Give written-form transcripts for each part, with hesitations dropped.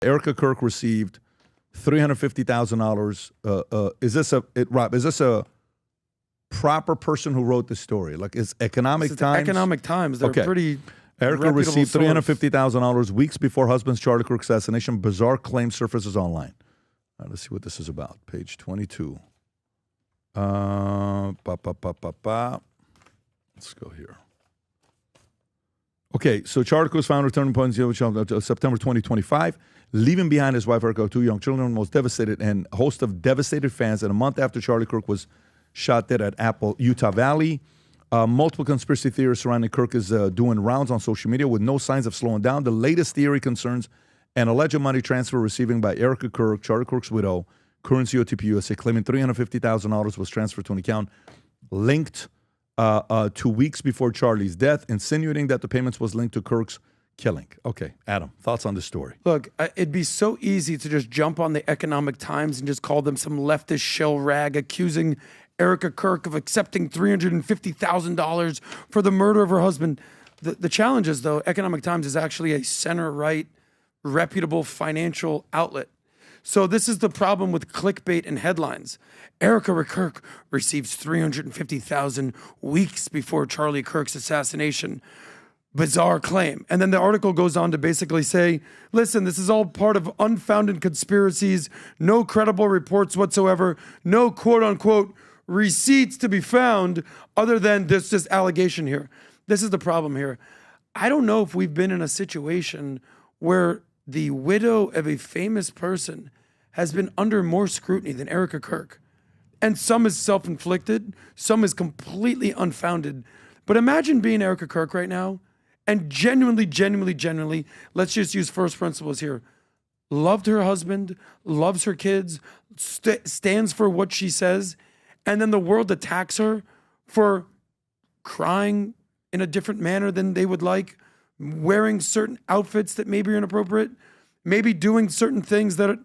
Erica Kirk received $350,000. Rob, is this a proper person who wrote the story? Like, is Economic Times? Economic Times. They're pretty. Erica received $350,000 weeks before husband's Charlie Kirk assassination. Bizarre claim surfaces online. All right, let's see what this is about. Page 22. Let's go here. Okay, so Charlie Kirk's founder, Turning Point, September 2025, leaving behind his wife, Erika, 2 young children, was devastated and a host of devastated fans. And a month after Charlie Kirk was shot dead at Apple, Utah Valley, multiple conspiracy theories surrounding Kirk is doing rounds on social media with no signs of slowing down. The latest theory concerns an alleged money transfer receiving by Erica Kirk, Charlie Kirk's widow, current CEO of TP USA, claiming $350,000 was transferred to an account linked 2 weeks before Charlie's death, insinuating that the payments was linked to Kirk's killing. Okay, Adam, thoughts on this story? Look, it'd be so easy to just jump on the Economic Times and just call them some leftist shell rag accusing Erica Kirk of accepting $350,000 for the murder of her husband. The challenge is, though, Economic Times is actually a center-right, reputable financial outlet. So this is the problem with clickbait and headlines. Erica Kirk receives $350,000 weeks before Charlie Kirk's assassination. Bizarre claim. And then the article goes on to basically say, listen, this is all part of unfounded conspiracies, no credible reports whatsoever, no quote-unquote receipts to be found other than this allegation here. This is the problem here. I don't know if we've been in a situation where the widow of a famous person has been under more scrutiny than Erica Kirk. And some is self-inflicted, some is completely unfounded. But imagine being Erica Kirk right now and genuinely, let's just use first principles here, loved her husband, loves her kids, stands for what she says, and then the world attacks her for crying in a different manner than they would like, wearing certain outfits that maybe are inappropriate, maybe doing certain things that,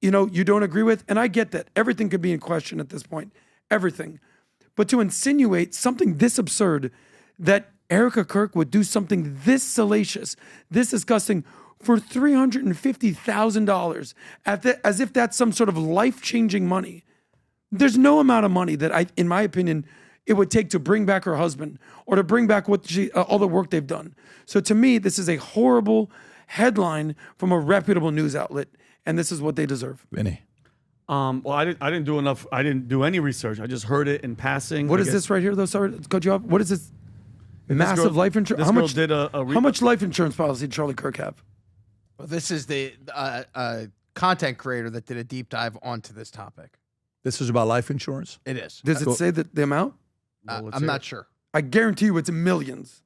you don't agree with. And I get that. Everything could be in question at this point. Everything. But to insinuate something this absurd, that Erica Kirk would do something this salacious, this disgusting, for $350,000, as if that's some sort of life-changing money. There's no amount of money that, in my opinion, it would take to bring back her husband or to bring back all the work they've done. So to me, this is a horrible headline from a reputable news outlet, and this is what they deserve. Vinnie. Well, I didn't do enough. I didn't do any research. I just heard it in passing. What is this right here, though? Sorry to cut you off. What is this? Massive life insurance. How much life insurance policy did Charlie Kirk have? Well, this is the content creator that did a deep dive onto this topic. This is about life insurance? It is. Does it say the amount? I'm not sure. I guarantee you it's millions.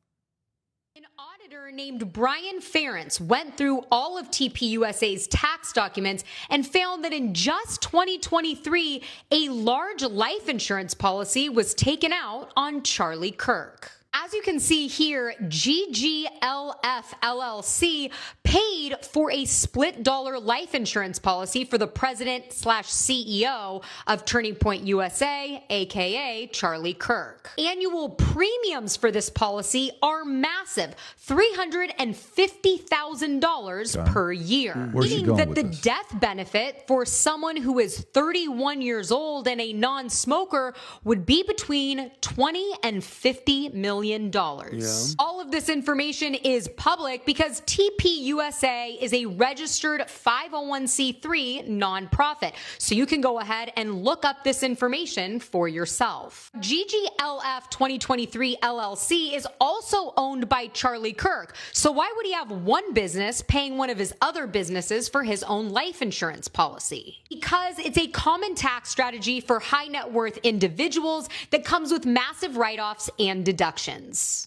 An auditor named Brian Ferentz went through all of TPUSA's tax documents and found that in just 2023, a large life insurance policy was taken out on Charlie Kirk. As you can see here, GGLF LLC paid for a split dollar life insurance policy for the president/CEO of Turning Point USA, aka Charlie Kirk. Annual premiums for this policy are massive, $350,000 per year. Meaning that the death benefit for someone who is 31 years old and a non-smoker would be between $20 and $50 million. Yeah. All of this information is public because TPUSA is a registered 501c3 nonprofit. So you can go ahead and look up this information for yourself. GGLF 2023 LLC is also owned by Charlie Kirk. So why would he have one business paying one of his other businesses for his own life insurance policy? Because it's a common tax strategy for high net worth individuals that comes with massive write-offs and deductions.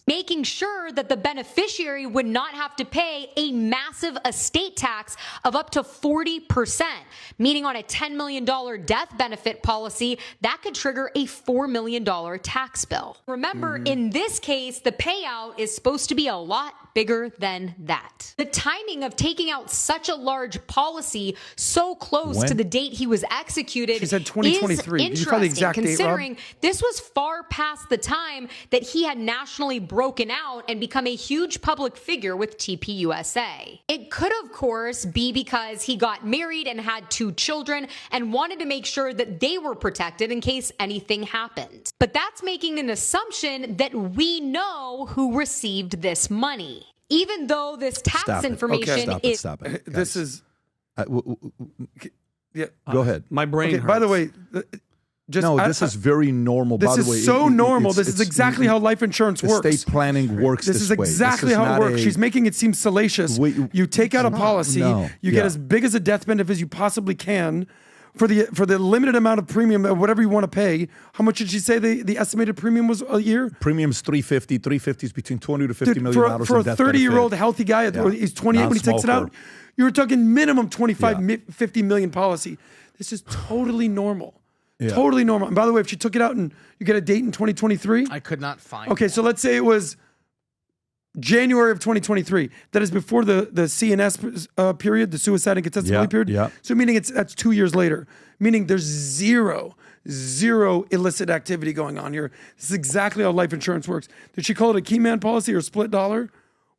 Making sure that the beneficiary would not have to pay a massive estate tax of up to 40%, meaning on a $10 million death benefit policy, that could trigger a $4 million tax bill. Remember, in this case, the payout is supposed to be a lot bigger than that. The timing of taking out such a large policy so close to the date he was executed she said 2023. is Did you find the exact considering date, Rob? this was far past the time that he had nationally broken out and become a huge public figure with TPUSA. It could, of course, be because he got married and had 2 children and wanted to make sure that they were protected in case anything happened. But that's making an assumption that we know who received this money. Even though this tax information is... Stop it. This is... yeah. Go ahead. My brain hurts. By the way... this is very normal. This by the way, is so normal. This is exactly how life insurance works. Estate planning works This is exactly how it works. She's making it seem salacious. You take out a policy, you get as big as a death benefit as you possibly can for the limited amount of premium, whatever you want to pay. How much did she say the estimated premium was a year? Premium's $350. $350 is between $20 to $50 million for a 30-year-old healthy guy. He's 28 when he takes it out. You were talking minimum 50 million policy. This is totally normal. Yeah. Totally normal. And by the way, if she took it out and you get a date in 2023, I could not find. Okay, so let's say it was January of 2023. That is before the CNS period, the suicide and catastrophe period. Yeah. So meaning that's 2 years later. Meaning there's zero illicit activity going on here. This is exactly how life insurance works. Did she call it a key man policy or split dollar?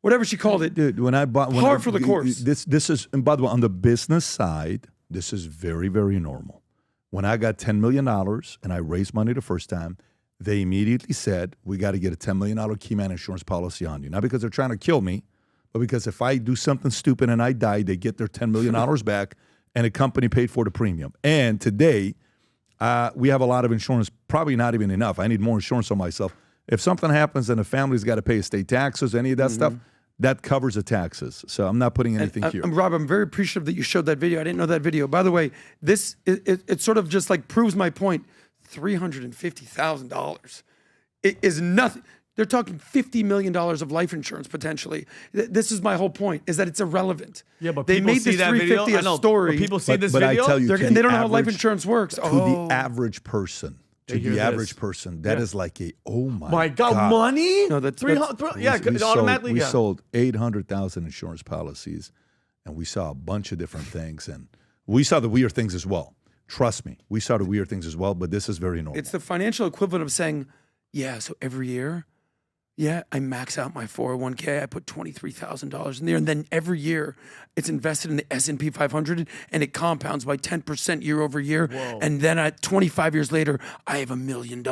Whatever she called it. Dude, when I bought for the course. This is, and by the way, on the business side, this is very, very normal. When I got $10 million and I raised money the first time, they immediately said, we got to get a $10 million key man insurance policy on you. Not because they're trying to kill me, but because if I do something stupid and I die, they get their $10 million back and a company paid for the premium. And today, we have a lot of insurance, probably not even enough. I need more insurance on myself. If something happens and the family's got to pay estate taxes, any of that stuff, that covers the taxes. So I'm not putting anything here. Rob, I'm very appreciative that you showed that video. I didn't know that video. By the way, this it sort of just like proves my point. $350,000. It is nothing. They're talking $50 million of life insurance potentially. This is my whole point, is that it's irrelevant. Yeah, but they made see this that video. $350 a story. But people see this but video. I tell you, they don't know how life insurance works. To the average person. To the average person, that is like oh my God. Money? No, that's automatically. We sold 800,000 insurance policies, and we saw a bunch of different things, and we saw the weird things as well. Trust me, we saw the weird things as well, but this is very normal. It's the financial equivalent of saying, yeah, so every year, I max out my 401k. I put $23,000 in there, and then every year it's invested in the S&P 500, and it compounds by 10% year over year. Whoa. And then at 25 years later, I have $1 million.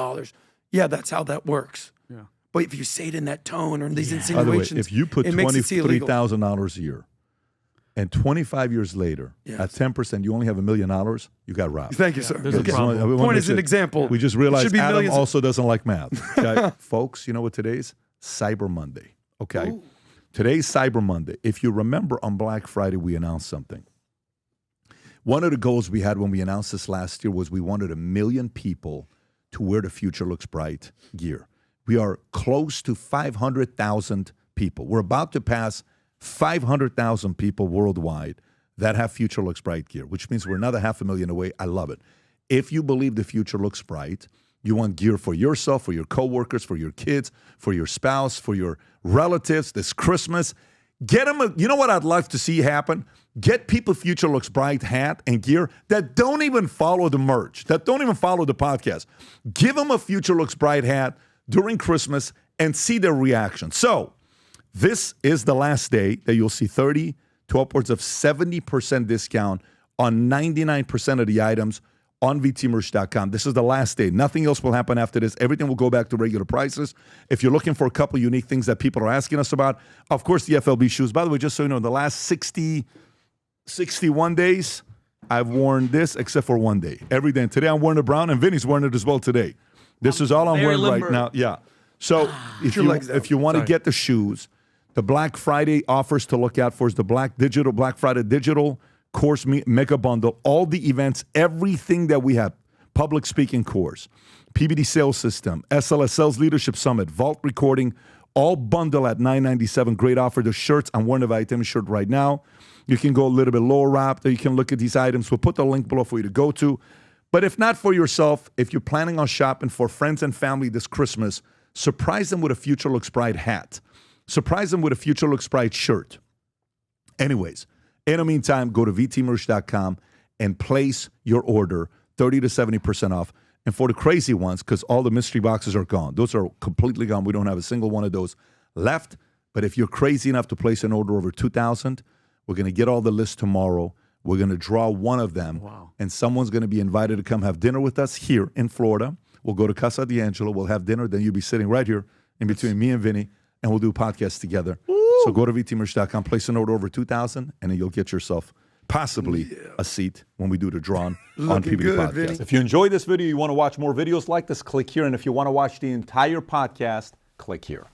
Yeah, that's how that works. Yeah. But if you say it in that tone or in these insinuations, by the way, if you put $23,000 a year, and 25 years later, at 10%, you only have $1 million, you got robbed. Thank you, sir. Point is an example. We just realized Adam also doesn't like math. Okay? Folks, you know what today's? Cyber Monday. Okay? Ooh. Today's Cyber Monday. If you remember on Black Friday, we announced something. One of the goals we had when we announced this last year was we wanted 1 million people to wear the Future Looks Bright gear. We are close to 500,000 people. We're about to pass 500,000 people worldwide that have Future Looks Bright gear, which means we're another 500,000 away. I love it. If you believe the future looks bright, you want gear for yourself, for your coworkers, for your kids, for your spouse, for your relatives this Christmas, get them you know what I'd like to see happen? Get people Future Looks Bright hat and gear that don't even follow the merch, that don't even follow the podcast. Give them a Future Looks Bright hat during Christmas and see their reaction. So, this is the last day that you'll see 30 to upwards of 70% discount on 99% of the items on vtmerch.com. This is the last day. Nothing else will happen after this. Everything will go back to regular prices. If you're looking for a couple unique things that people are asking us about, of course, the FLB shoes. By the way, just so you know, the last 61 days, I've worn this except for one day. Every day. And today I'm wearing a brown, and Vinnie's wearing it as well today. This is all I'm wearing right now. Yeah. So if you want to get the shoes, the Black Friday offers to look out for is the Black Friday Digital Course Mega Bundle. All the events, everything that we have, public speaking course, PBD Sales System, SLS Sales Leadership Summit, Vault Recording, all bundle at $997. Great offer. The shirts, I'm wearing a Valuetainment shirt right now. You can go a little bit lower wrapped, or you can look at these items. We'll put the link below for you to go to. But if not for yourself, if you're planning on shopping for friends and family this Christmas, surprise them with a Future Looks Bright hat. Surprise them with a Future Looks Bright shirt. Anyways, in the meantime, go to vtmerch.com and place your order 30 to 70% off. And for the crazy ones, because all the mystery boxes are gone. Those are completely gone. We don't have a single one of those left. But if you're crazy enough to place an order over $2,000, we're going to get all the lists tomorrow. We're going to draw one of them. Wow. And someone's going to be invited to come have dinner with us here in Florida. We'll go to Casa D'Angelo. We'll have dinner. Then you'll be sitting right here in between me and Vinnie, and we'll do a podcast together. Ooh. So go to vtmerch.com, place an order over $2,000, and then you'll get yourself possibly a seat when we do the draw on PBD good, Podcast. Vinnie. If you enjoyed this video, you want to watch more videos like this, click here. And if you want to watch the entire podcast, click here.